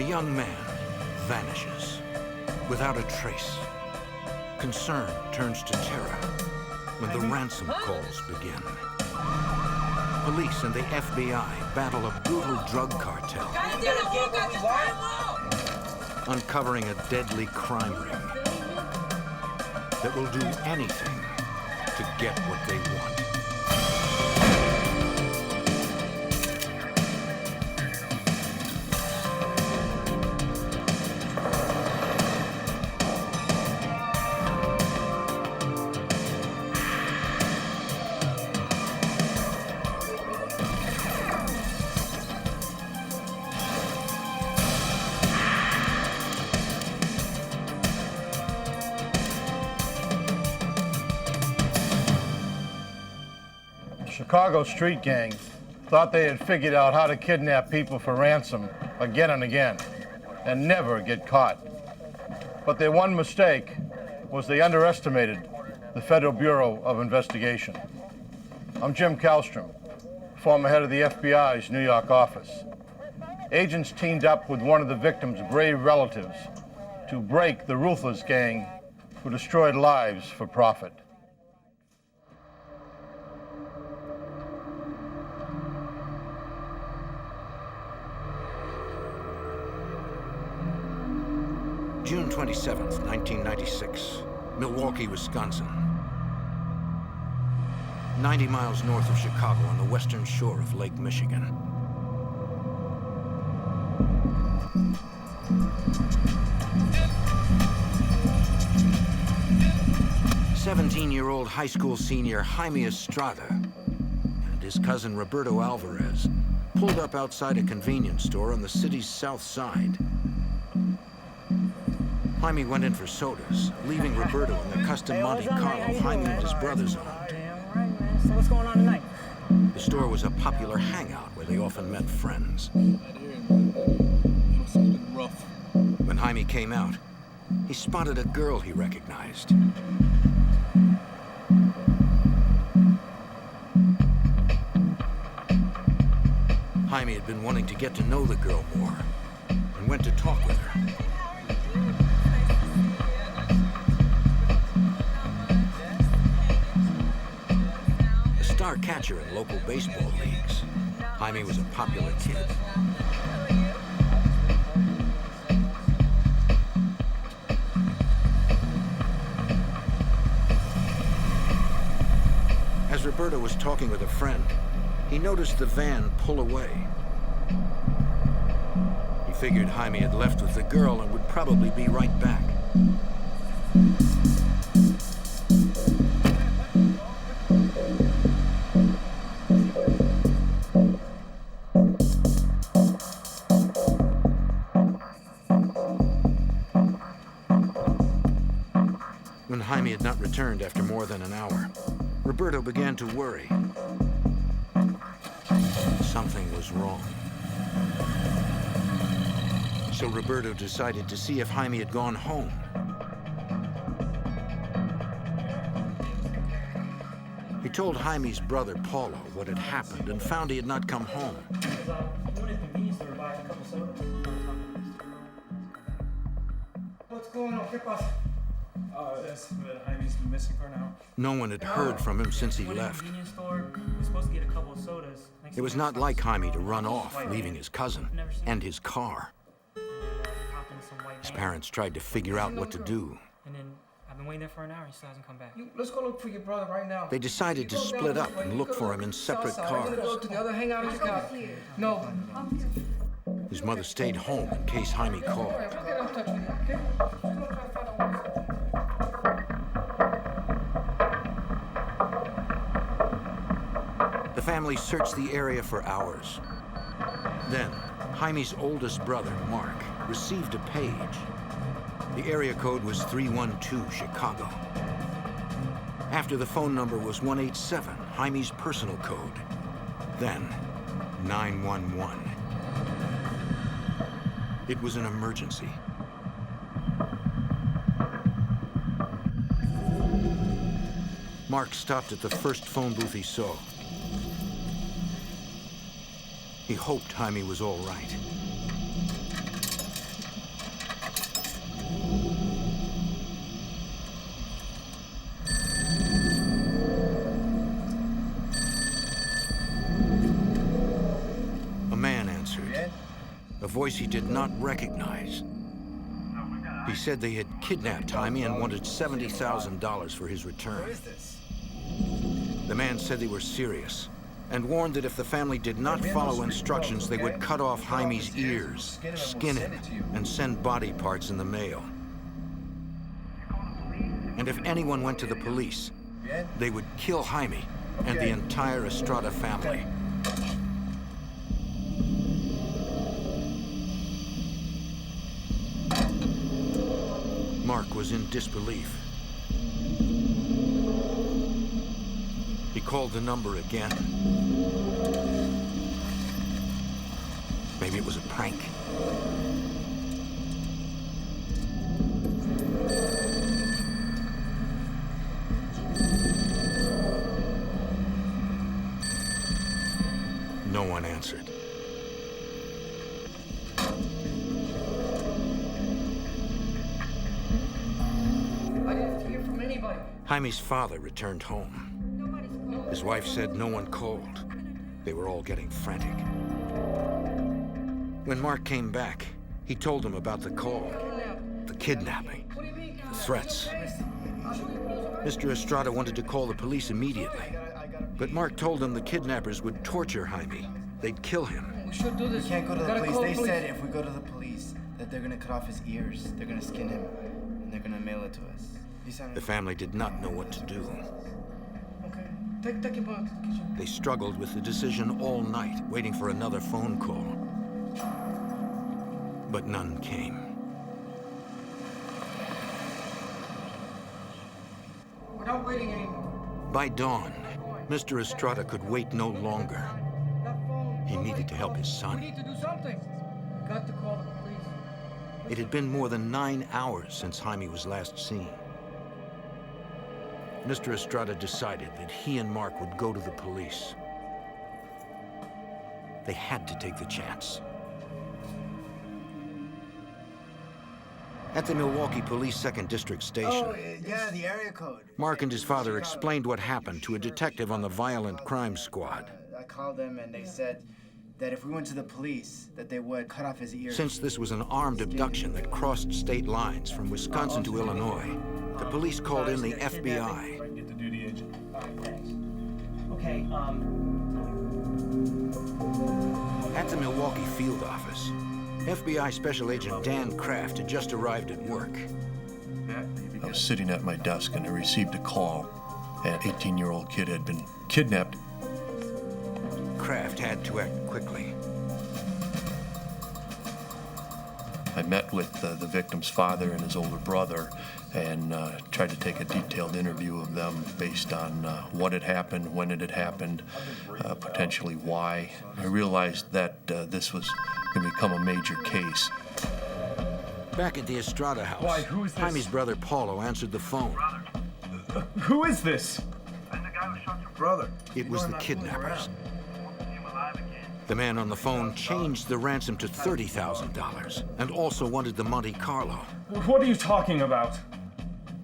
young man vanishes without a trace. Concern turns to terror when the ransom calls begin. Police and the FBI battle a brutal drug cartel, uncovering a deadly crime ring that will do anything to get what they want. Chicago street gang thought they had figured out how to kidnap people for ransom again and again and never get caught. But their one mistake was they underestimated the Federal Bureau of Investigation. I'm Jim Kallstrom, former head of the FBI's New York office. Agents teamed up with one of the victim's brave relatives to break the ruthless gang who destroyed lives for profit. June 27th, 1996, Milwaukee, Wisconsin. 90 miles north of Chicago on the western shore of Lake Michigan. "17-year-old high school senior Jaime Estrada and his cousin Roberto Alvarez pulled up outside a convenience store on the city's south side. Jaime went in for sodas, leaving Roberto in the custom Monte Carlo Jaime and his brothers owned. Damn right, man. So what's going on tonight? The store was a popular hangout where they often met friends. When Jaime came out, he spotted a girl he recognized. Jaime had been wanting to get to know the girl more and went to talk with her. Star catcher in local baseball leagues, Jaime was a popular kid. As Roberto was talking with a friend, he noticed the van pull away. He figured Jaime had left with the girl and would probably be right back. When Jaime had not returned after more than an hour, Roberto began to worry. Something was wrong. So Roberto decided to see if Jaime had gone home. He told Jaime's brother Paulo what had happened and found he had not come home. What's going on? ¿Qué pasa? Jaime's been missing for now. No one had heard from him since he left. It was not like Jaime to run off, leaving his cousin and his car. His parents tried to figure out what to do. And then I've been waiting there for an hour. He still hasn't come back. Let's go look for your brother right now. They decided to split up and look for him in separate cars. Go together, hang out in the car. No. His mother stayed home in case Jaime called. The family searched the area for hours. Then, Jaime's oldest brother, Mark, received a page. The area code was 312 Chicago. After the phone number was 187, Jaime's personal code. Then, 911. It was an emergency. Mark stopped at the first phone booth he saw. He hoped Jaime was all right. voice he did not recognize. He said they had kidnapped Jaime and wanted $70,000 for his return. Where is this? The man said they were serious and warned that if the family did not follow instructions, they would cut off Jaime's ears, skin him, and send body parts in the mail. And if anyone went to the police, they would kill Jaime and the entire Estrada family. Mark was in disbelief. He called the number again. Maybe it was a prank. No one answered. I didn't hear from anybody. Jaime's father returned home. His wife said no one called. They were all getting frantic. When Mark came back, he told them about the call, the kidnapping, the threats. Mr. Estrada wanted to call the police immediately, but Mark told them the kidnappers would torture Jaime. They'd kill him. We should do this. We can't go to the Gotta police. call They police. said if we go to the police, that they're gonna cut off his ears, they're gonna skin him, and they're gonna mail it to us. The family did not know what to do. Okay. Take him out to the kitchen. They struggled with the decision all night, waiting for another phone call. But none came. We're not waiting anymore. By dawn, Mr. Estrada could wait no longer. That phone. He needed to help his We son. need to do something. We got to call the police. It had been more than 9 hours since Jaime was last seen. Mr. Estrada decided that he and Mark would go to the police. They had to take the chance. At the Milwaukee Police 2nd District Station, Oh, yeah, the area code. Mark and his father explained what happened to a detective on the Violent Crime Squad. I called them and they said that if we went to the police, that they would cut off his ears. Since this was an armed abduction that crossed state lines from Wisconsin to Illinois, the police called in the FBI. Get the duty agent. Thanks. Okay, At the Milwaukee field office, FBI Special Agent Dan Kraft had just arrived at work. I was sitting at my desk and I received a call. An 18-year-old kid had been kidnapped. Kraft had to act quickly. I met with the victim's father and his older brother and tried to take a detailed interview of them based on what had happened, when it had happened, potentially why. I realized that this was going to become a major case. Back at the Estrada house, Why, who is this? Jaime's brother Paulo answered the phone. Who is this? I'm the guy who shot your brother. It was the kidnappers. The man on the phone changed the ransom to $30,000 and also wanted the Monte Carlo. What are you talking about?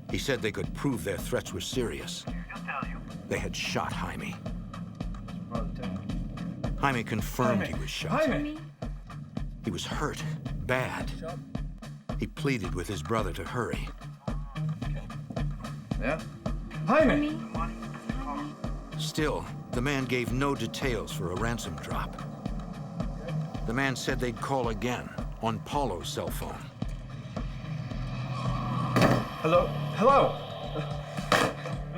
He said they could prove their threats were serious. He'll tell you. They had shot Jaime. Jaime confirmed he was shot. Jaime! He was hurt, bad. He pleaded with his brother to hurry. Yeah? Jaime! Still, the man gave no details for a ransom drop. The man said they'd call again on Paulo's cell phone. Hello? Hello?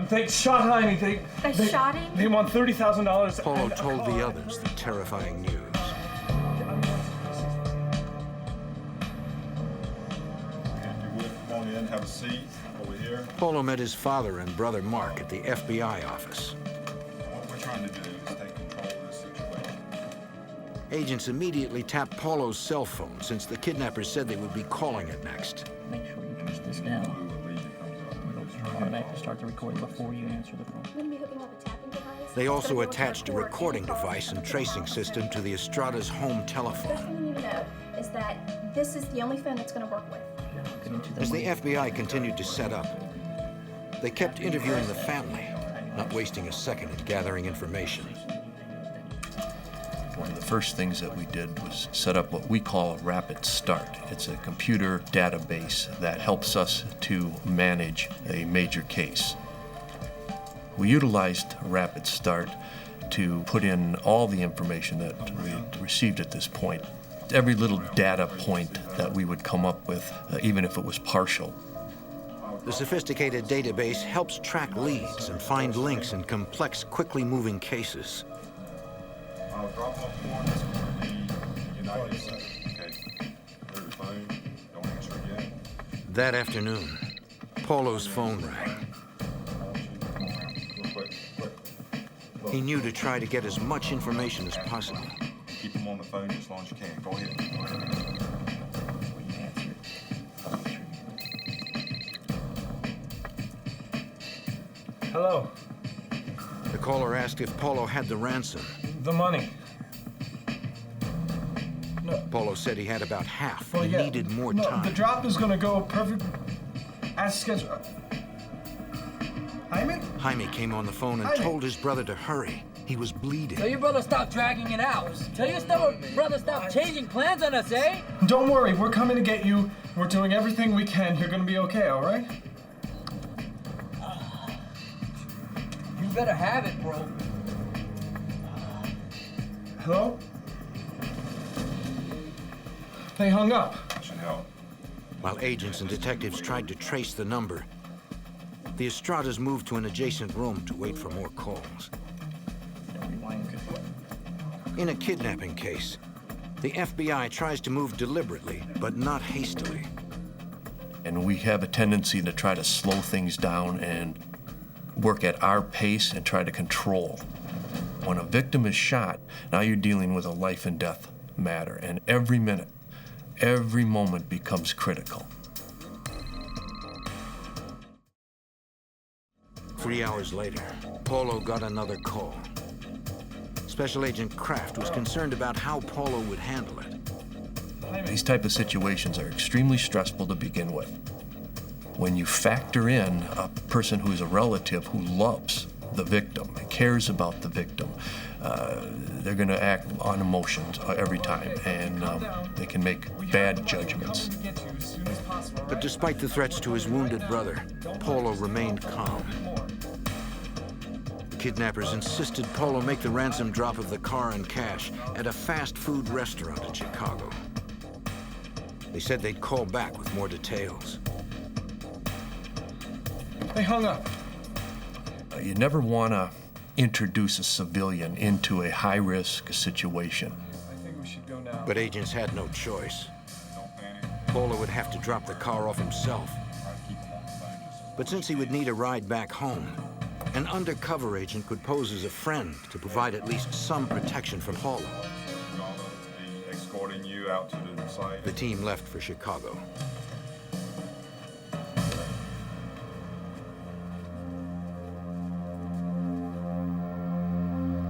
They shot Jaime. They shot him? They want $30,000. Paulo told the others the terrifying news. If you would, come on in, have a seat over here. Paulo met his father and brother Mark at the FBI office. What we're trying to do is take control of this situation. Agents immediately tapped Paulo's cell phone since the kidnappers said they would be calling it next. make sure you push this down. Automatically start the recording before you answer the phone. We're gonna be hooking up a tapping device. They also It's gonna go attached a to our port recording and it's device and tracing system to the Estrada's home First telephone. thing you need to know is that this is the only phone that's gonna work with. As the FBI continued to set up, they kept interviewing the family, not wasting a second in gathering information. One of the first things that we did was set up what we call a rapid start. It's a computer database that helps us to manage a major case. We utilized rapid start to put in all the information that we had received at this point. Every little data point that we would come up with, even if it was partial. The sophisticated database helps track leads and find links in complex, quickly moving cases. I'll drop off one. This will be United States. Okay. There's the phone. Don't answer it yet. That afternoon, Paulo's phone rang. Real quick. He knew to try to get as much information as possible. Keep them on the phone as long as you can. Go ahead. Hello. The caller asked if Paulo had the ransom. The money. Paulo said he had about half Well, and yeah. needed more No, time. the drop is gonna go perfect as scheduled. Jaime? Jaime came on the phone and Jaime. told his brother to hurry. He was bleeding. Tell your brother stop dragging it out. Tell your brother stop changing plans on us, eh? Don't worry, we're coming to get you. We're doing everything we can. You're gonna be okay, all right? You better have it, bro. Hello? They hung up. That should help. While agents and detectives tried to trace the number, the Estradas moved to an adjacent room to wait for more calls. In a kidnapping case, the FBI tries to move deliberately, but not hastily. And we have a tendency to try to slow things down and work at our pace and try to control. When a victim is shot, now you're dealing with a life and death matter, and every minute, every moment becomes critical. 3 hours later, Paulo got another call. Special Agent Kraft was concerned about how Paulo would handle it. These type of situations are extremely stressful to begin with. When you factor in a person who is a relative who loves the victim, cares about the victim, they're going to act on emotions every time, and they can make bad judgments. But despite the threats to his wounded brother, Paulo remained calm. The kidnappers insisted Paulo make the ransom drop of the car and cash at a fast food restaurant in Chicago. They said they'd call back with more details. They hung up. You never want to introduce a civilian into a high-risk situation. I think we should go now. But agents had no choice. Don't panic. Paulo would have to drop the car off himself. Try to keep them on the phone. But since he would need a ride back home, an undercover agent could pose as a friend to provide at least some protection from Paulo. Gonna be escorting you out to the site. The team left for Chicago.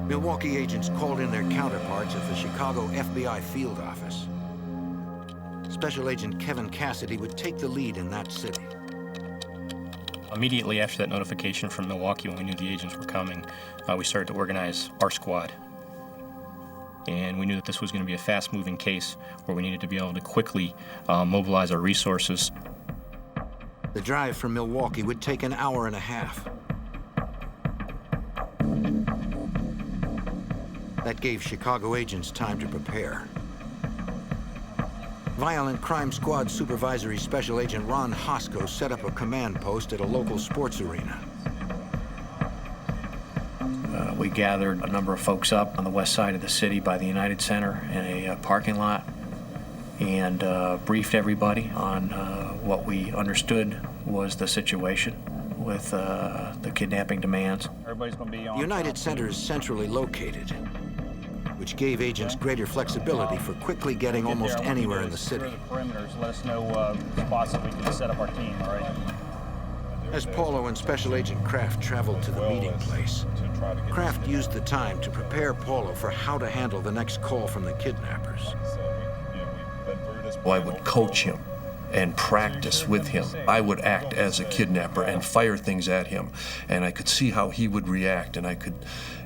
Milwaukee agents called in their counterparts at the Chicago FBI field office. Special Agent Kevin Cassidy would take the lead in that city. Immediately after that notification from Milwaukee, when we knew the agents were coming, we started to organize our squad. And we knew that this was going to be a fast-moving case where we needed to be able to quickly mobilize our resources. The drive from Milwaukee would take an hour and a half. That gave Chicago agents time to prepare. Violent Crime Squad Supervisory Special Agent Ron Hosko set up a command post at a local sports arena. We gathered a number of folks up on the west side of the city by the United Center in a parking lot and briefed everybody on what we understood was the situation with the kidnapping demands. Everybody's gonna be on. The United Center is centrally located, which gave agents greater flexibility for quickly getting almost anywhere in the city. The perimeters. Let us know spots that we can set up our team, all right? As Paulo and Special Agent Kraft traveled to the meeting place, Kraft used the time to prepare Paulo for how to handle the next call from the kidnappers. Well, I would coach him and practice with him. I would act as a kidnapper and fire things at him, and I could see how he would react, and I could,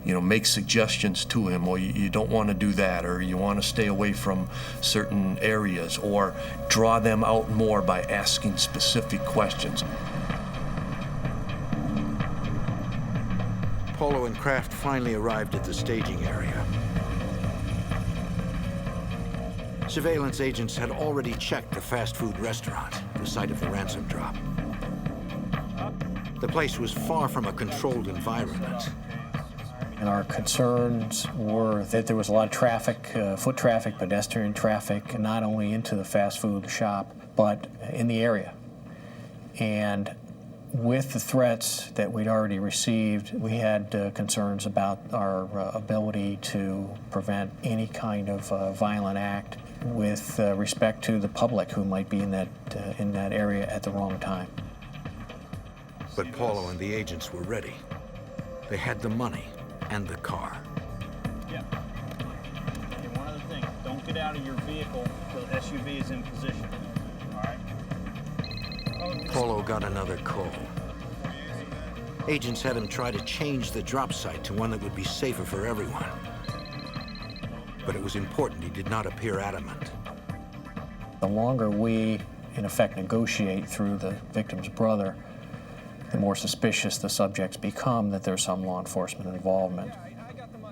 make suggestions to him. Well, you don't want to do that, or you want to stay away from certain areas, or draw them out more by asking specific questions. Polo and Kraft finally arrived at the staging area. Surveillance agents had already checked the fast food restaurant, the site of the ransom drop. The place was far from a controlled environment. And our concerns were that there was a lot of traffic, foot traffic, pedestrian traffic, not only into the fast food shop, but in the area. And with the threats that we'd already received, we had concerns about our ability to prevent any kind of violent act with respect to the public who might be in that area at the wrong time. But Paulo and the agents were ready. They had the money and the car. Yeah. And one other thing, don't get out of your vehicle till the SUV is in position. All right? Paulo got another call. Agents had him try to change the drop site to one that would be safer for everyone. But it was important he did not appear adamant. The longer we, in effect, negotiate through the victim's brother, the more suspicious the subjects become that there's some law enforcement involvement.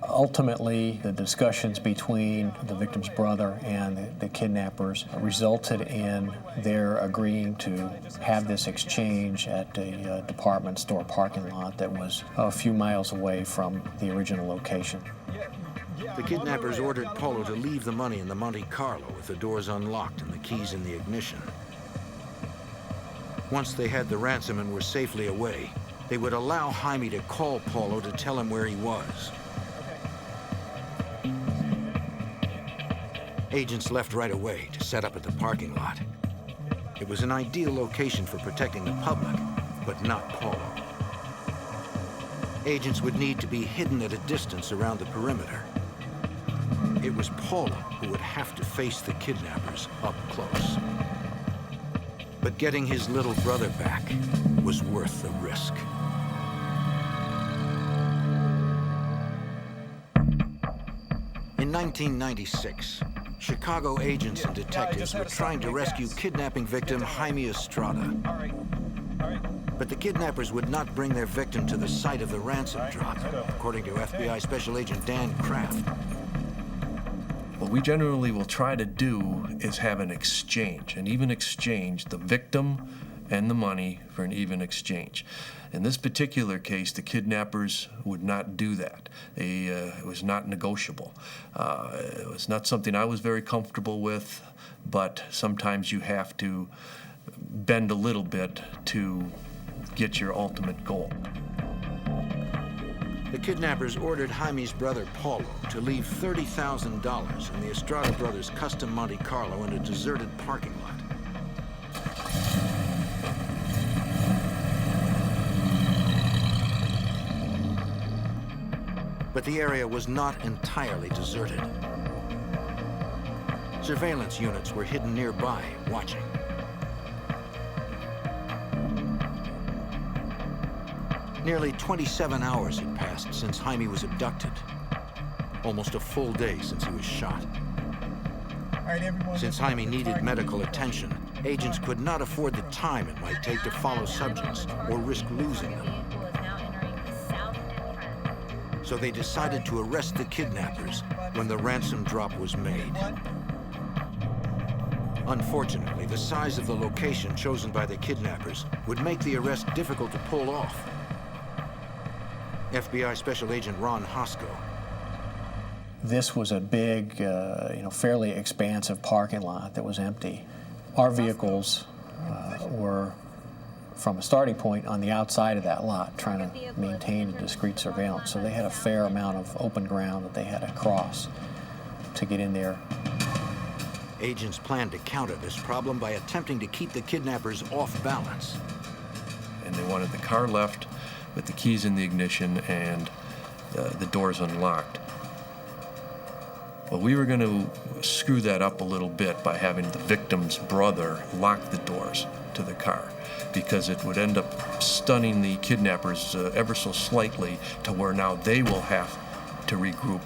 Ultimately, the discussions between the victim's brother and the kidnappers resulted in their agreeing to have this exchange at a department store parking lot that was a few miles away from the original location. The kidnappers ordered Paulo to leave the money in the Monte Carlo with the doors unlocked and the keys in the ignition. Once they had the ransom and were safely away, they would allow Jaime to call Paulo to tell him where he was. Agents left right away to set up at the parking lot. It was an ideal location for protecting the public, but not Paulo. Agents would need to be hidden at a distance around the perimeter. It was Paulo who would have to face the kidnappers up close. But getting his little brother back was worth the risk. In 1996, Chicago agents and detectives were trying to rescue kidnapping victim Jaime Estrada. But the kidnappers would not bring their victim to the site of the ransom drop, according to FBI Special Agent Dan Kraft. What we generally will try to do is have an exchange, an even exchange, the victim and the money for an even exchange. In this particular case, the kidnappers would not do that. It was not negotiable. It was not something I was very comfortable with, but sometimes you have to bend a little bit to get your ultimate goal. The kidnappers ordered Jaime's brother Paulo to leave $30,000 in the Estrada brothers' custom Monte Carlo in a deserted parking lot. But the area was not entirely deserted. Surveillance units were hidden nearby, watching. Nearly 27 hours had passed since Jaime was abducted. Almost a full day since he was shot. Since Jaime needed medical attention, agents could not afford the time it might take to follow subjects or risk losing them. So they decided to arrest the kidnappers when the ransom drop was made. Unfortunately, the size of the location chosen by the kidnappers would make the arrest difficult to pull off. FBI Special Agent Ron Hosko. This was a big, fairly expansive parking lot that was empty. Our vehicles were, from a starting point, on the outside of that lot, trying to maintain a discreet surveillance. So they had a fair amount of open ground that they had to cross to get in there. Agents planned to counter this problem by attempting to keep the kidnappers off balance. And they wanted the car left with the keys in the ignition and the doors unlocked. Well, we were going to screw that up a little bit by having the victim's brother lock the doors to the car, because it would end up stunning the kidnappers ever so slightly to where now they will have to regroup,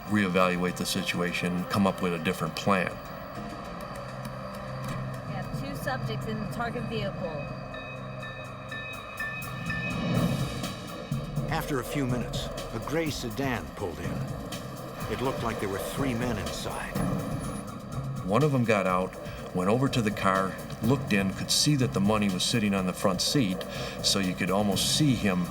reevaluate the situation, come up with a different plan. We have 2 subjects in the target vehicle. After a few minutes, a gray sedan pulled in. It looked like there were 3 men inside. One of them got out, went over to the car, looked in, could see that the money was sitting on the front seat, so you could almost see him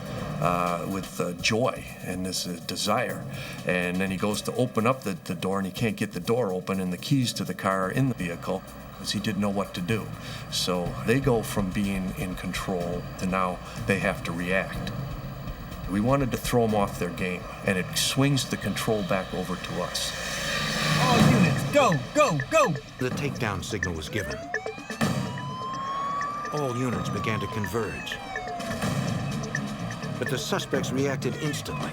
with joy and this desire. And then he goes to open up the door, and he can't get the door open, and the keys to the car are in the vehicle, because he didn't know what to do. So they go from being in control to now they have to react. We wanted to throw them off their game, and it swings the control back over to us. All units, go, go, go! The takedown signal was given. All units began to converge. But the suspects reacted instantly.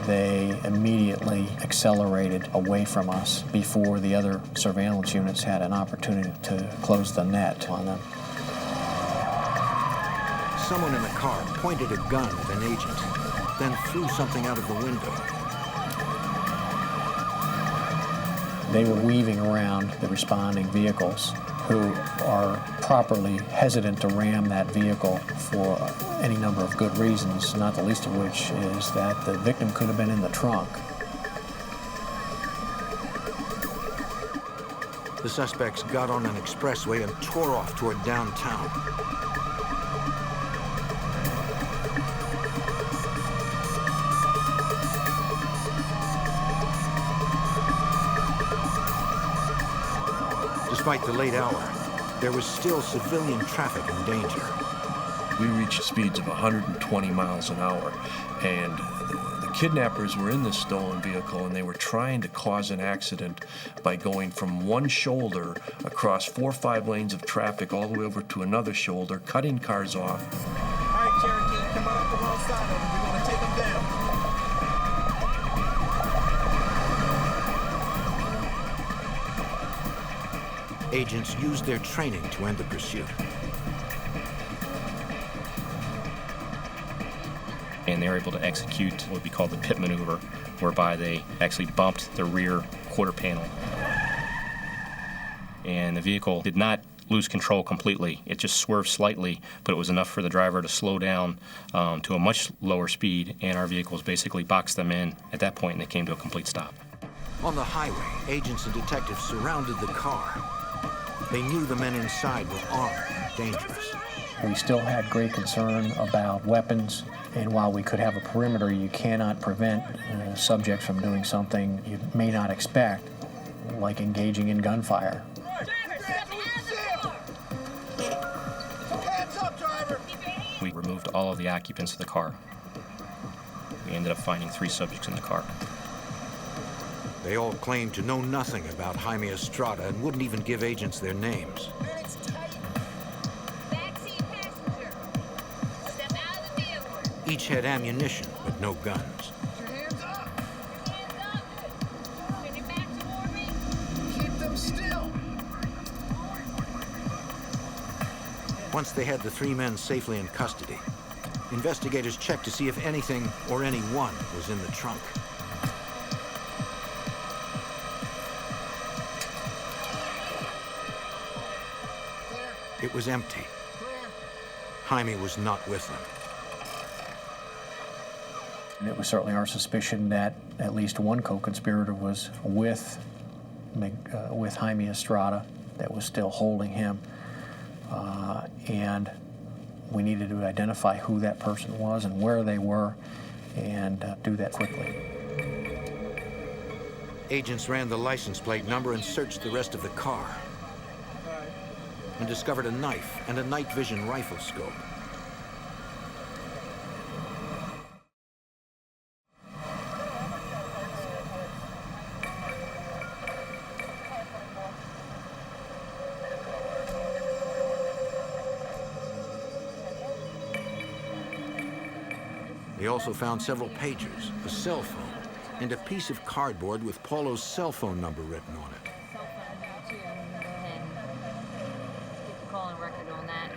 They immediately accelerated away from us before the other surveillance units had an opportunity to close the net on them. Someone in the car pointed a gun at an agent, then threw something out of the window. They were weaving around the responding vehicles, who are properly hesitant to ram that vehicle for any number of good reasons, not the least of which is that the victim could have been in the trunk. The suspects got on an expressway and tore off toward downtown. Despite the late hour, there was still civilian traffic in danger. We reached speeds of 120 miles an hour, and the kidnappers were in this stolen vehicle, and they were trying to cause an accident by going from one shoulder across 4 or 5 lanes of traffic all the way over to another shoulder, cutting cars off. All right, Cherokee, come on up the wrong side of them. We're going to take them down. Agents used their training to end the pursuit. And they were able to execute what we call the pit maneuver, whereby they actually bumped the rear quarter panel. And the vehicle did not lose control completely. It just swerved slightly, but it was enough for the driver to slow down to a much lower speed, and our vehicles basically boxed them in at that point, and they came to a complete stop. On the highway, agents and detectives surrounded the car. They knew the men inside were armed and dangerous. We still had great concern about weapons, and while we could have a perimeter, you cannot prevent subjects from doing something you may not expect, like engaging in gunfire. We removed all of the occupants of the car. We ended up finding 3 subjects in the car. They all claimed to know nothing about Jaime Estrada and wouldn't even give agents their names. Each had ammunition, but no guns. Keep them still. Once they had the 3 men safely in custody, investigators checked to see if anything or anyone was in the trunk. It was empty. Jaime was not with them. And it was certainly our suspicion that at least one co-conspirator was with Jaime Estrada, that was still holding him, and we needed to identify who that person was and where they were, and do that quickly. Agents ran the license plate number and searched the rest of the car, and discovered a knife and a night vision rifle scope. They also found several pagers, a cell phone, and a piece of cardboard with Paulo's cell phone number written on it. Cell phone number too, and go ahead and get the calling record on that.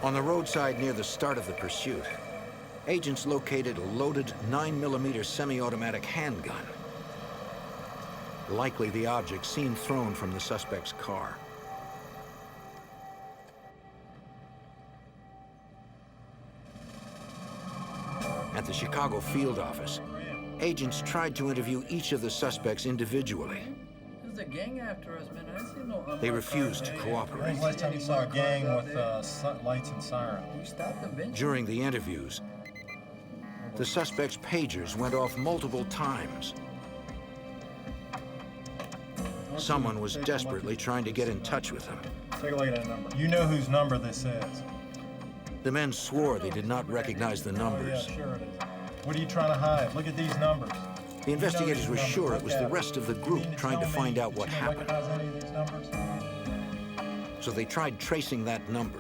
On the roadside near the start of the pursuit, agents located a loaded 9mm semi-automatic handgun. Likely the object seen thrown from the suspect's car. At the Chicago field office, agents tried to interview each of the suspects individually. There's a gang after us, man. I see no. They refused to cooperate. When's the last time you saw a gang with lights and siren? We stopped them, bitch. During the interviews, the suspect's pagers went off multiple times. Someone was desperately trying to get in touch with them. Take a look at that number. You know whose number this is. The men swore they did not recognize the numbers. Yeah, sure it is. What are you trying to hide? Look at these numbers. The investigators were sure it was the rest of the group trying to find out what happened. So they tried tracing that number.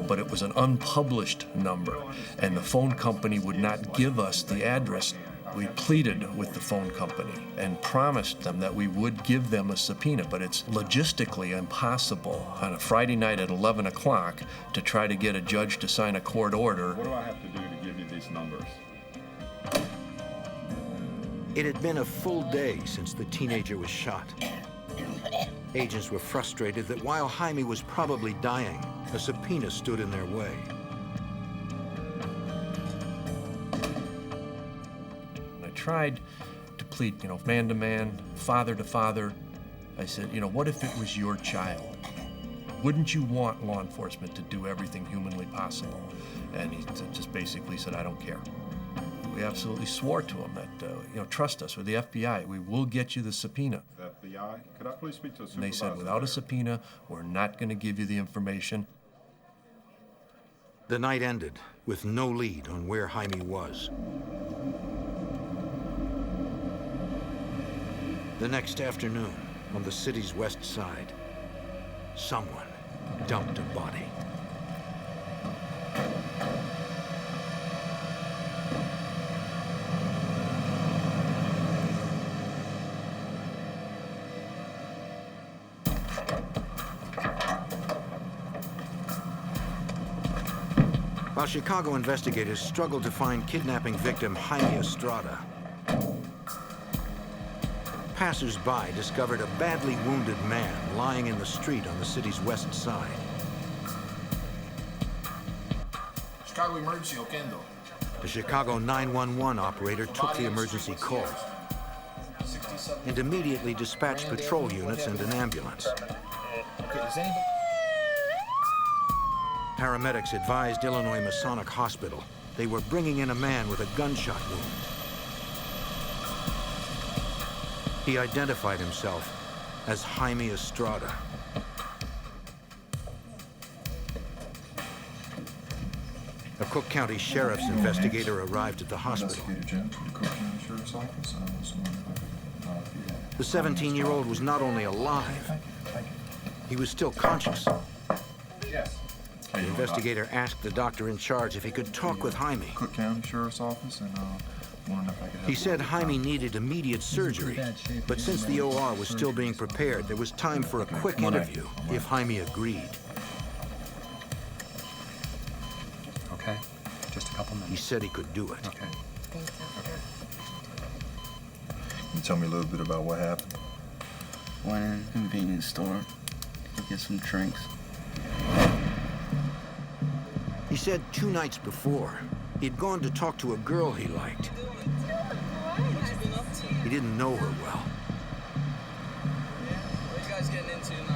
But it was an unpublished number, and the phone company would not give us the address. We pleaded with the phone company and promised them that we would give them a subpoena, but it's logistically impossible on a Friday night at 11 o'clock to try to get a judge to sign a court order. What do I have to do to give you these numbers? It had been a full day since the teenager was shot. Agents were frustrated that while Jaime was probably dying, a subpoena stood in their way. Tried to plead, man to man, father to father. I said, what if it was your child? Wouldn't you want law enforcement to do everything humanly possible? And he just basically said, I don't care. We absolutely swore to him that, trust us, with the FBI, we will get you the subpoena. The FBI? Could I please speak to a supervisor? And they said, without a subpoena, we're not going to give you the information. The night ended with no lead on where Jaime was. The next afternoon, on the city's west side, someone dumped a body. While Chicago investigators struggled to find kidnapping victim Jaime Estrada, passers-by discovered a badly wounded man lying in the street on the city's west side. Chicago emergency, Okendo. The Chicago 911 operator took the emergency call and immediately dispatched patrol units and an ambulance. Paramedics advised Illinois Masonic Hospital they were bringing in a man with a gunshot wound. He identified himself as Jaime Estrada. A Cook County Sheriff's investigator arrived at the hospital. The 17-year-old was not only alive, he was still conscious. Yes. The investigator asked the doctor in charge if he could talk with Jaime. Cook County Sheriff's Office, and he said Jaime needed immediate surgery, but since the OR was still being prepared, there was time for a quick interview if Jaime agreed. Okay, just a couple minutes. He said he could do it. Okay. Can you tell me a little bit about what happened? Went in a convenience store to get some drinks. He said 2 nights before, he'd gone to talk to a girl he liked. He didn't know her well.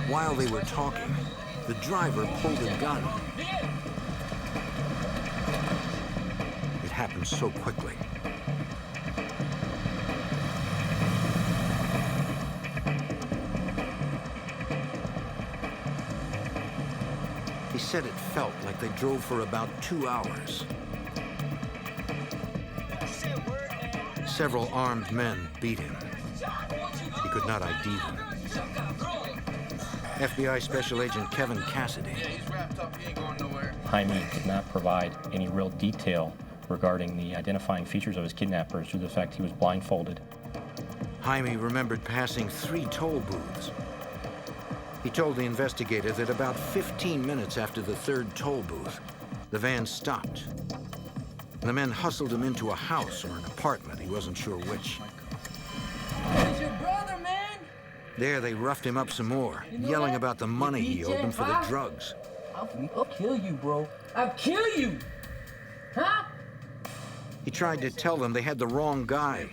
While they were talking, the driver pulled a gun. It happened so quickly. He said it felt like they drove for about 2 hours. Several armed men beat him. He could not ID them. FBI Special Agent Kevin Cassidy Jaime did not provide any real detail regarding the identifying features of his kidnappers due to the fact he was blindfolded. Jaime remembered passing 3 toll booths. He told the investigator that about 15 minutes after the 3rd toll booth, the van stopped. The men hustled him into a house or an apartment, he wasn't sure which. It's your brother, man! There they roughed him up some more, yelling about the money he owed them for the drugs. I'll kill you, bro. I'll kill you! Huh? He tried to tell them they had the wrong guy.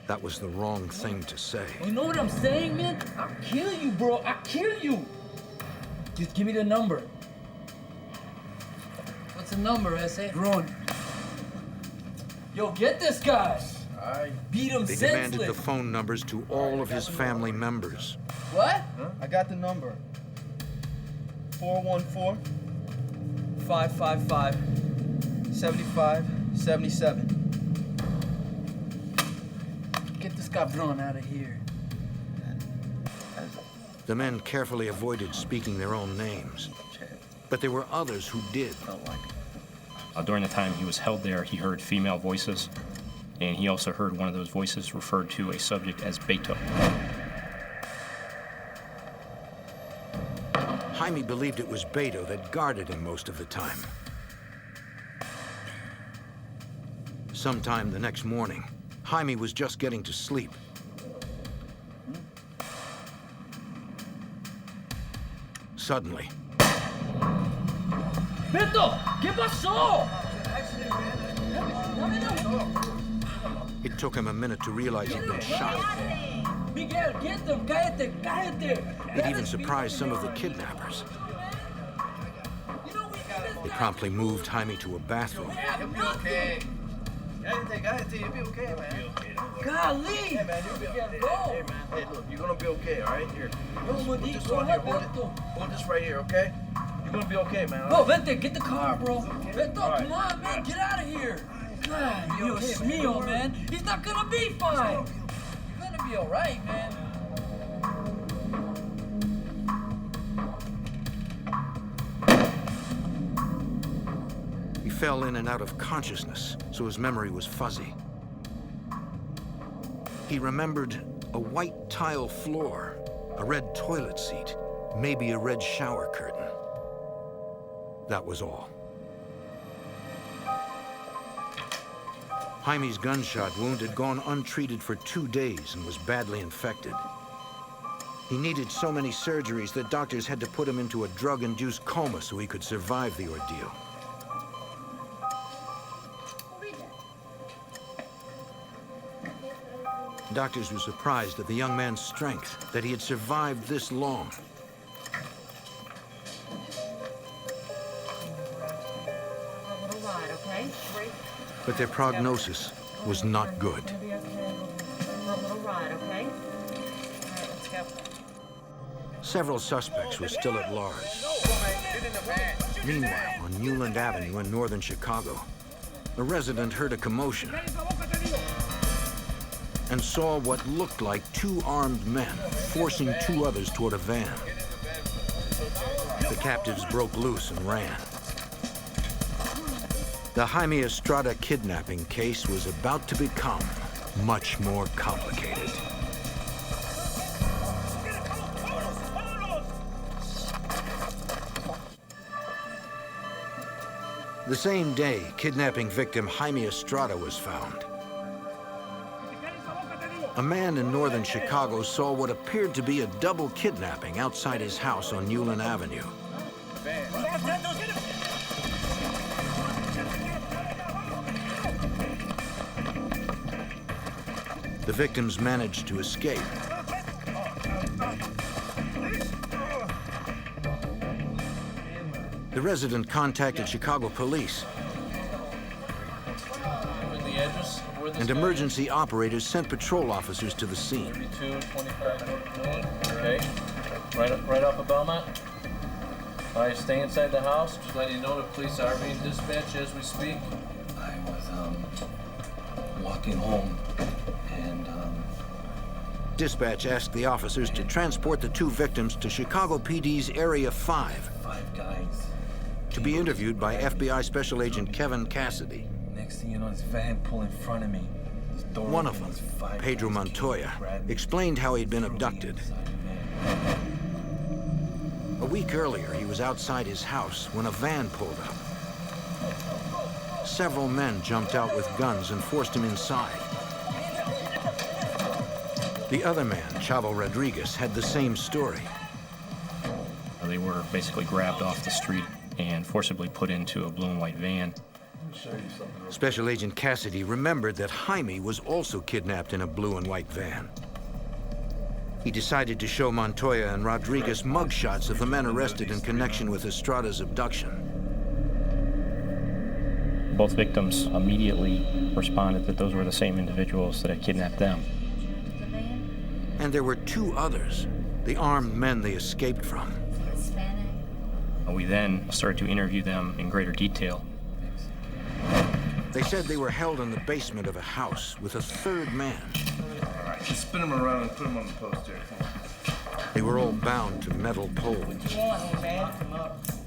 That was the wrong thing to say. You know what I'm saying, man? I'll kill you, bro. I'll kill you! Just give me the number. What's the number, S.A.? Run. Yo, get this guy! I beat him senseless. They demanded the phone numbers to all of his family members. What? Huh? I got the number. 414-555-7577. Get this cabron out of here. The men carefully avoided speaking their own names, but there were others who did. During the time he was held there, he heard female voices, and he also heard one of those voices referred to a subject as Beto. Jaime believed it was Beto that guarded him most of the time. Sometime the next morning, Jaime was just getting to sleep. Suddenly, Beto, ¿qué pasó? it took him a minute to realize he'd been shot. Miguel, get them, cállate, cállate. It even surprised some of the kidnappers. They promptly moved Jaime to a bathroom. You'll be okay. Cállate, you'll be okay, man. Golly! Hey, man, you'll be okay. Hey, man. Hey, look, you're gonna be okay, all right? Here. Put this go on here. ahead, Hold this right here, okay? You're gonna be okay, man. Go, vente, get the car, bro. Beto, All right. come on, man, get out of here. God, Dios mío, man. He's not gonna be fine. You're gonna be all right, man. He fell in and out of consciousness, so his memory was fuzzy. He remembered a white tile floor, a red toilet seat, maybe a red shower curtain. That was all. Jaime's gunshot wound had gone untreated for 2 days and was badly infected. He needed so many surgeries that doctors had to put him into a drug-induced coma so he could survive the ordeal. Doctors were surprised at the young man's strength, that he had survived this long. But their prognosis was not good. Several suspects were still at large. Meanwhile, on Newland Avenue in northern Chicago, a resident heard a commotion and saw what looked like 2 armed men forcing 2 others toward a van. The captives broke loose and ran. The Jaime Estrada kidnapping case was about to become much more complicated. The same day, kidnapping victim Jaime Estrada was found. A man in northern Chicago saw what appeared to be a double kidnapping outside his house on Newland Avenue. The victims managed to escape. The resident contacted Chicago police, and emergency operators sent patrol officers to the scene. 32-25. Okay. Right off of Belmont. All right, stay inside the house. Just letting you know the police are being dispatched as we speak. I was walking home, and Dispatch asked the officers to transport the 2 victims to Chicago PD's Area 5. 5 guys. to be interviewed by FBI Special Agent Kevin Cassidy. Next thing you know, this van pulled in front of me. One of them, Pedro Montoya, explained how he'd been abducted. A week earlier, he was outside his house when a van pulled up. Several men jumped out with guns and forced him inside. The other man, Chavo Rodriguez, had the same story. They were basically grabbed off the street and forcibly put into a blue and white van. Special Agent Cassidy remembered that Jaime was also kidnapped in a blue and white van. He decided to show Montoya and Rodriguez mugshots of the men arrested in connection with Estrada's abduction. Both victims immediately responded that those were the same individuals that had kidnapped them. And there were two others, the armed men they escaped from. We then started to interview them in greater detail. They said they were held in the basement of a house with a third man. All right, just spin them around and put them on the post there. They were all bound to metal poles.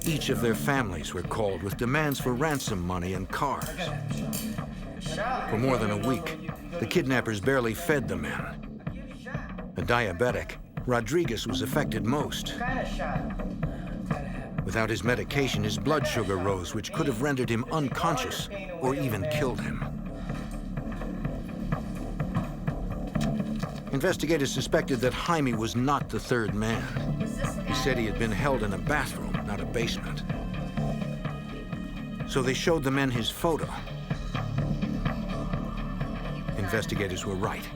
Each of their families were called with demands for ransom money and cars. For more than a week, the kidnappers barely fed the men. A diabetic, Rodriguez was affected most. Without his medication, his blood sugar rose, which could have rendered him unconscious or even killed him. Investigators suspected that Jaime was not the third man. He said he had been held in a bathroom, not a basement. So they showed the men his photo. Investigators were right.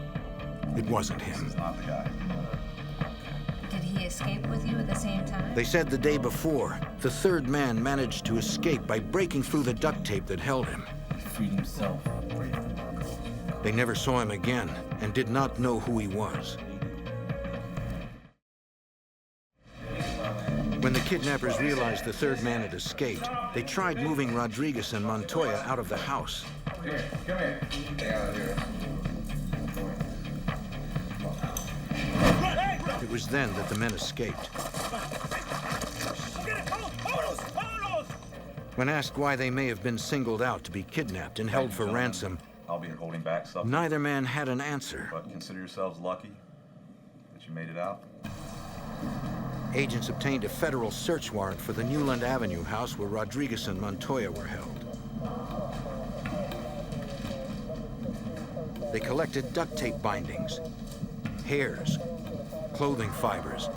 It wasn't him. This is not the guy. Did he escape with you at the same time? They said the day before, the third man managed to escape by breaking through the duct tape that held him. He freed himself. They never saw him again and did not know who he was. When the kidnappers realized the third man had escaped, they tried moving Rodriguez and Montoya out of the house. Here, come here. Get out of here. It was then that the men escaped. When asked why they may have been singled out to be kidnapped and held for ransom, I'll be here holding back stuff. neither man had an answer. But consider yourselves lucky that you made it out. Agents obtained a federal search warrant for the Newland Avenue house where Rodriguez and Montoya were held. They collected duct tape bindings, hairs, clothing fibers,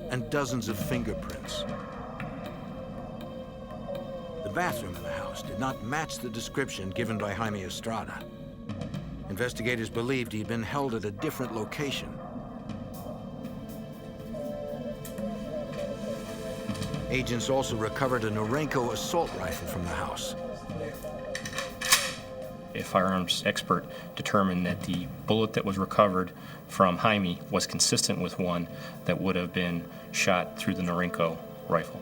and dozens of fingerprints. The bathroom in the house did not match the description given by Jaime Estrada. Investigators believed he'd been held at a different location. Agents also recovered a Norenko assault rifle from the house. A firearms expert determined that the bullet that was recovered from Jaime was consistent with one that would have been shot through the Norenko rifle.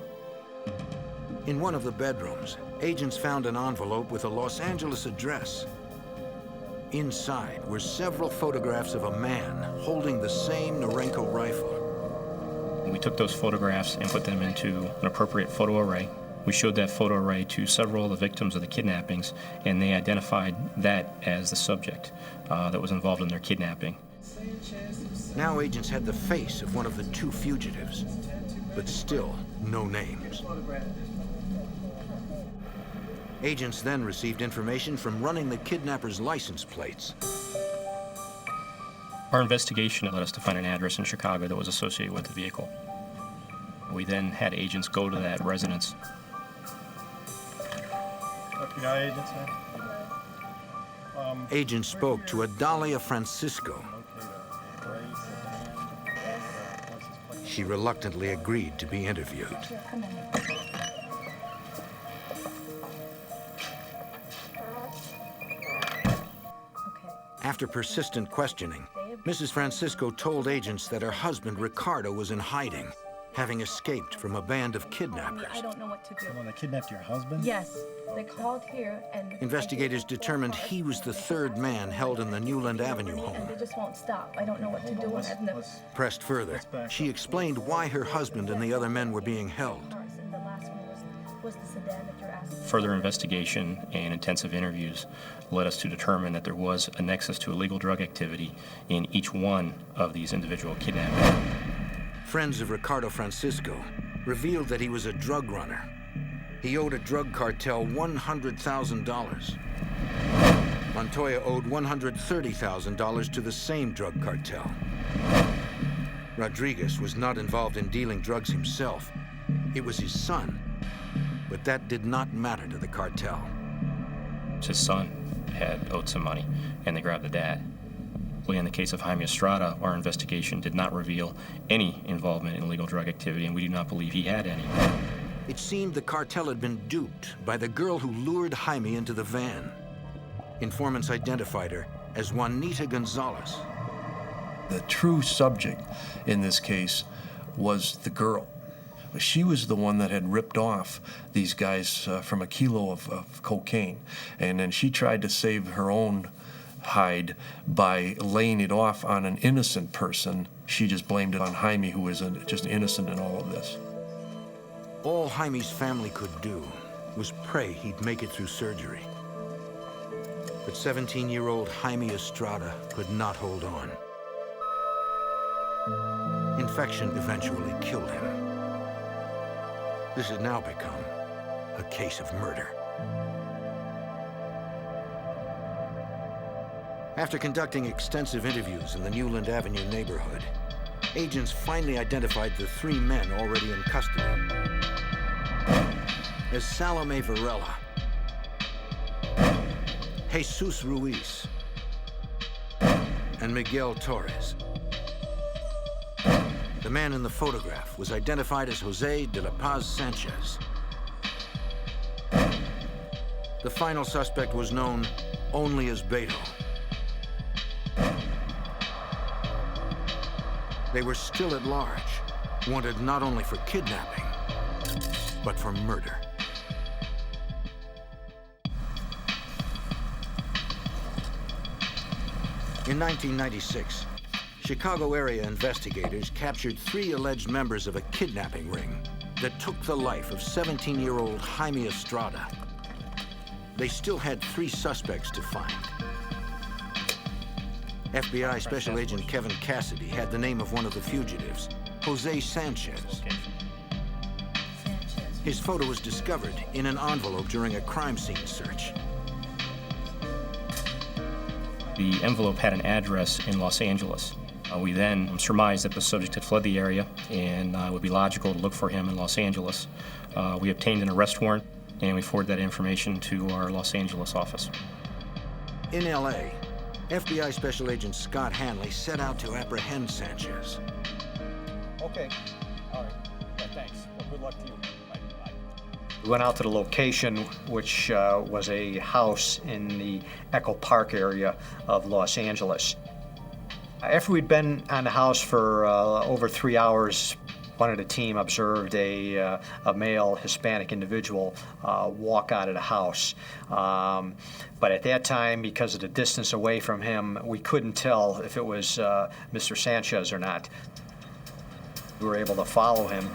In one of the bedrooms, agents found an envelope with a Los Angeles address. Inside were several photographs of a man holding the same Norenko rifle. We took those photographs and put them into an appropriate photo array. We showed that photo array to several of the victims of the kidnappings, and they identified that as the subject that was involved in their kidnapping. Now agents had the face of one of the two fugitives, but still no names. Agents then received information from running the kidnappers' license plates. Our investigation led us to find an address in Chicago that was associated with the vehicle. We then had agents go to that residence. FBI agents, Agents spoke to Adalia Francisco. She reluctantly agreed to be interviewed. After persistent questioning, Mrs. Francisco told agents that her husband, Ricardo, was in hiding having escaped from a band of kidnappers. I don't know what to do. When they kidnapped your husband? Yes, they called here and... Investigators determined he was the third man held in the Newland Avenue home. They just won't stop. I don't know what to do. Pressed further, she explained why her husband and the other men were being held. And the last one was the sedan that you're asking. Further investigation and intensive interviews led us to determine that there was a nexus to illegal drug activity in each one of these individual kidnappings. Friends of Ricardo Francisco revealed that he was a drug runner. He owed a drug cartel $100,000. Montoya owed $130,000 to the same drug cartel. Rodriguez was not involved in dealing drugs himself. It was his son. But that did not matter to the cartel. His son had owed some money, and they grabbed the dad. In the case of Jaime Estrada, our investigation did not reveal any involvement in illegal drug activity, and we do not believe he had any. It seemed the cartel had been duped by the girl who lured Jaime into the van. Informants identified her as Juanita Gonzalez. The true subject in this case was the girl. She was the one that had ripped off these guys from a kilo of cocaine, and then she tried to save her own hide by laying it off on an innocent person. She just blamed it on Jaime, who was just innocent in all of this. All Jaime's family could do was pray he'd make it through surgery. But 17-year-old Jaime Estrada could not hold on. Infection eventually killed him. This had now become a case of murder. After conducting extensive interviews in the Newland Avenue neighborhood, agents finally identified the three men already in custody as Salome Varela, Jesus Ruiz, and Miguel Torres. The man in the photograph was identified as Jose de la Paz Sanchez. The final suspect was known only as Beto. They were still at large, wanted not only for kidnapping, but for murder. In 1996, Chicago area investigators captured 3 alleged members of a kidnapping ring that took the life of 17-year-old Jaime Estrada. They still had 3 suspects to find. FBI Special Agent Kevin Cassidy had the name of one of the fugitives, Jose Sanchez. His photo was discovered in an envelope during a crime scene search. The envelope had an address in Los Angeles. We then surmised that the subject had fled the area, and it would be logical to look for him in Los Angeles. We obtained an arrest warrant, and we forwarded that information to our Los Angeles office. In LA, FBI Special Agent Scott Hanley set out to apprehend Sanchez. Okay, all right. Yeah, thanks. Well, good luck to you. Bye. We went out to the location, which was a house in the Echo Park area of Los Angeles. After we'd been on the house for over 3 hours, one of the team observed a male Hispanic individual walk out of the house. But at that time, because of the distance away from him, we couldn't tell if it was Mr. Sanchez or not. We were able to follow him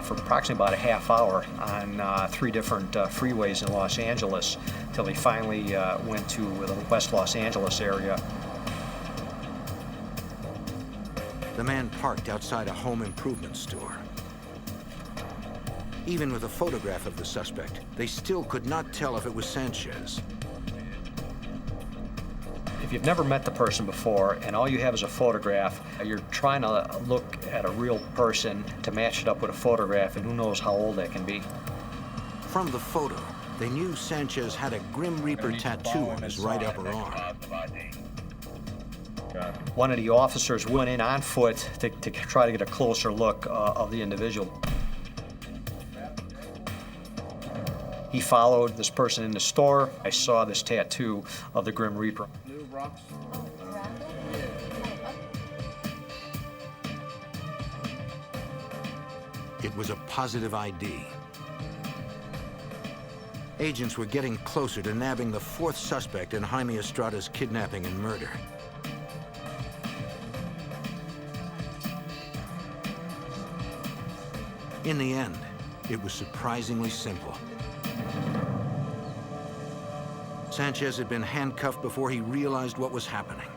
for approximately about a half hour on 3 different freeways in Los Angeles till he finally went to the West Los Angeles area. The man parked outside a home improvement store. Even with a photograph of the suspect, they still could not tell if it was Sanchez. If you've never met the person before and all you have is a photograph, you're trying to look at a real person to match it up with a photograph, and who knows how old that can be. From the photo, they knew Sanchez had a Grim Reaper tattoo on his right upper arm. One of the officers went in on foot to try to get a closer look of the individual. He followed this person in the store. I saw this tattoo of the Grim Reaper. It was a positive ID. Agents were getting closer to nabbing the fourth suspect in Jaime Estrada's kidnapping and murder. In the end, it was surprisingly simple. Sanchez had been handcuffed before he realized what was happening.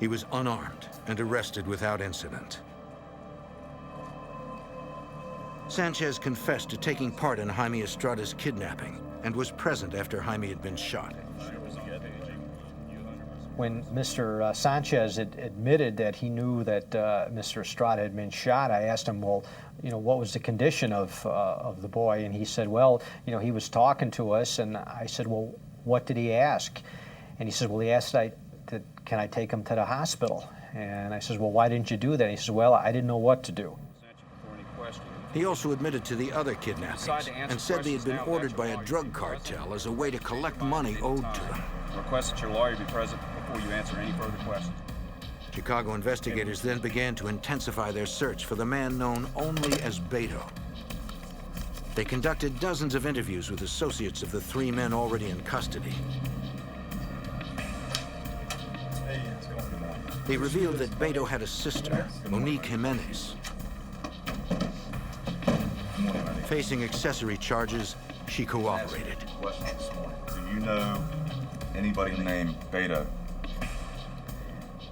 He was unarmed and arrested without incident. Sanchez confessed to taking part in Jaime Estrada's kidnapping and was present after Jaime had been shot. When Mr. Sanchez admitted that he knew that Mr. Estrada had been shot, I asked him, well, what was the condition of the boy? And he said, well, he was talking to us, and I said, well, what did he ask? And he said, well, he asked, can I take him to the hospital? And I said, well, why didn't you do that? And he said, well, I didn't know what to do. He also admitted to the other kidnappings and said they had been ordered by a drug cartel as a way to collect money owed to them. Request that your lawyer be present before you answer any further questions. Chicago investigators then began to intensify their search for the man known only as Beto. They conducted dozens of interviews with associates of the three men already in custody. They revealed that Beto had a sister, Monique Jimenez. Facing accessory charges, she cooperated. Do you know anybody named Beto?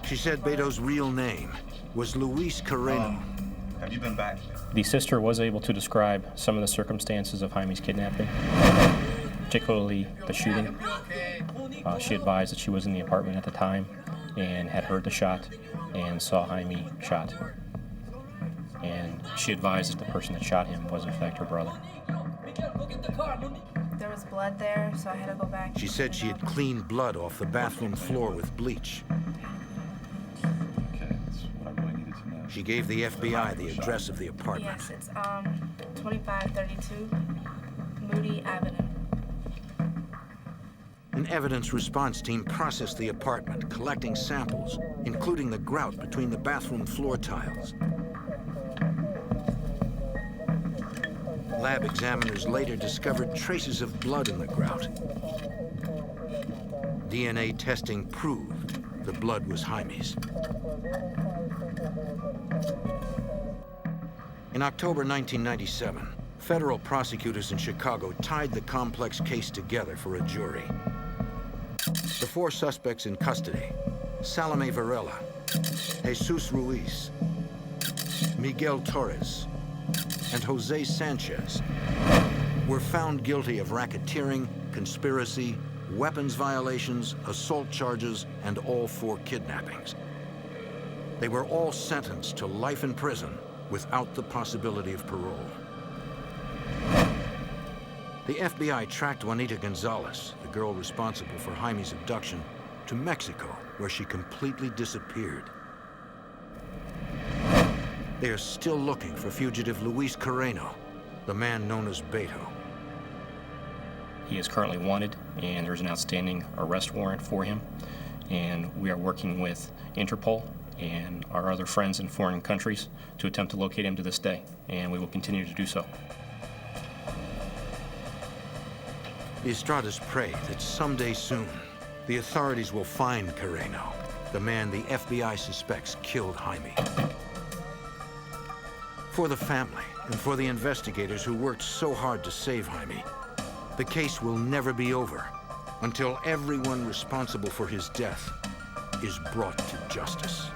She said Beto's real name was Luis Carreno. Have you been back? The sister was able to describe some of the circumstances of Jaime's kidnapping, particularly the shooting. She advised that she was in the apartment at the time and had heard the shot and saw Jaime shot. And she advised that the person that shot him was in fact her brother. There was blood there, so I had to go back. She said she had cleaned blood off the bathroom floor with bleach. She gave the FBI the address of the apartment. Yes, it's 2532 Moody Avenue. An evidence response team processed the apartment, collecting samples, including the grout between the bathroom floor tiles. Lab examiners later discovered traces of blood in the grout. DNA testing proved the blood was Jaime's. In October 1997, federal prosecutors in Chicago tied the complex case together for a jury. The four suspects in custody, Salome Varela, Jesus Ruiz, Miguel Torres, and Jose Sanchez, were found guilty of racketeering, conspiracy, weapons violations, assault charges, and all four kidnappings. They were all sentenced to life in prison without the possibility of parole. The FBI tracked Juanita Gonzalez, the girl responsible for Jaime's abduction, to Mexico, where she completely disappeared. They are still looking for fugitive Luis Carreno, the man known as Beto. He is currently wanted, and there's an outstanding arrest warrant for him. And we are working with Interpol and our other friends in foreign countries to attempt to locate him to this day, and we will continue to do so. The Estradas pray that someday soon, the authorities will find Carreno, the man the FBI suspects killed Jaime. For the family and for the investigators who worked so hard to save Jaime, the case will never be over until everyone responsible for his death is brought to justice.